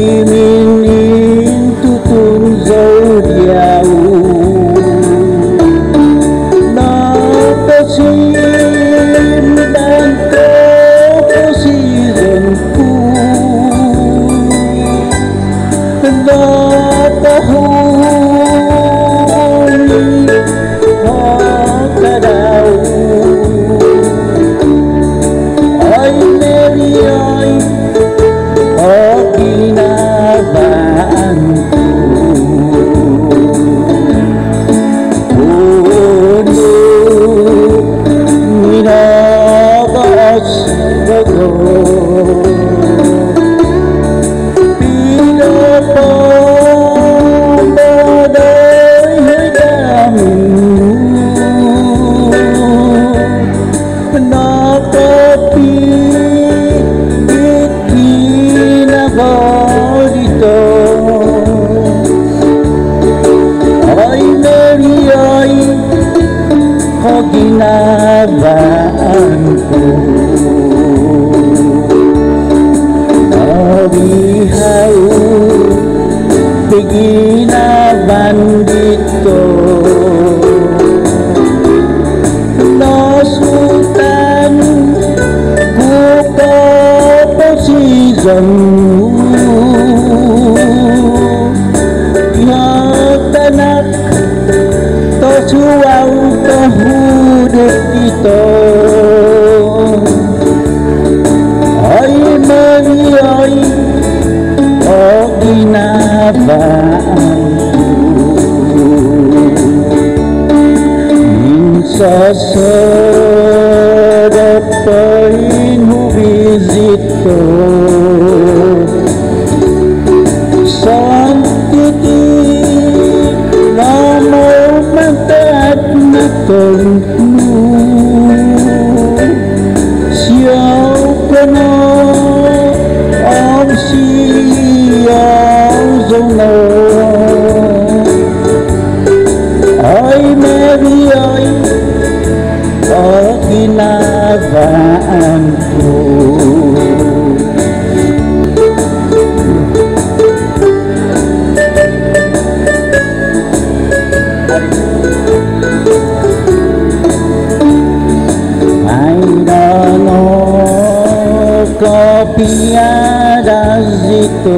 Adiminin tutun zodiaku Napasin dan keposisianku Natahuli hakadaw Ay Mary ay ginabaan ko Puno minabas ako Pinapabaday hadamin mo Nakapigit dito ay Mary ay kaginabaan ko Nabihaw piginaban dito Nasutan ko kaposisan mo Tanak tosuaw kahudot ito Ay Mary ay o ginabaan ko Minsan sa dapain hubisito Siyaw ka na ang siyaw zona Ay Mary ay ginabaan ko Piadas ito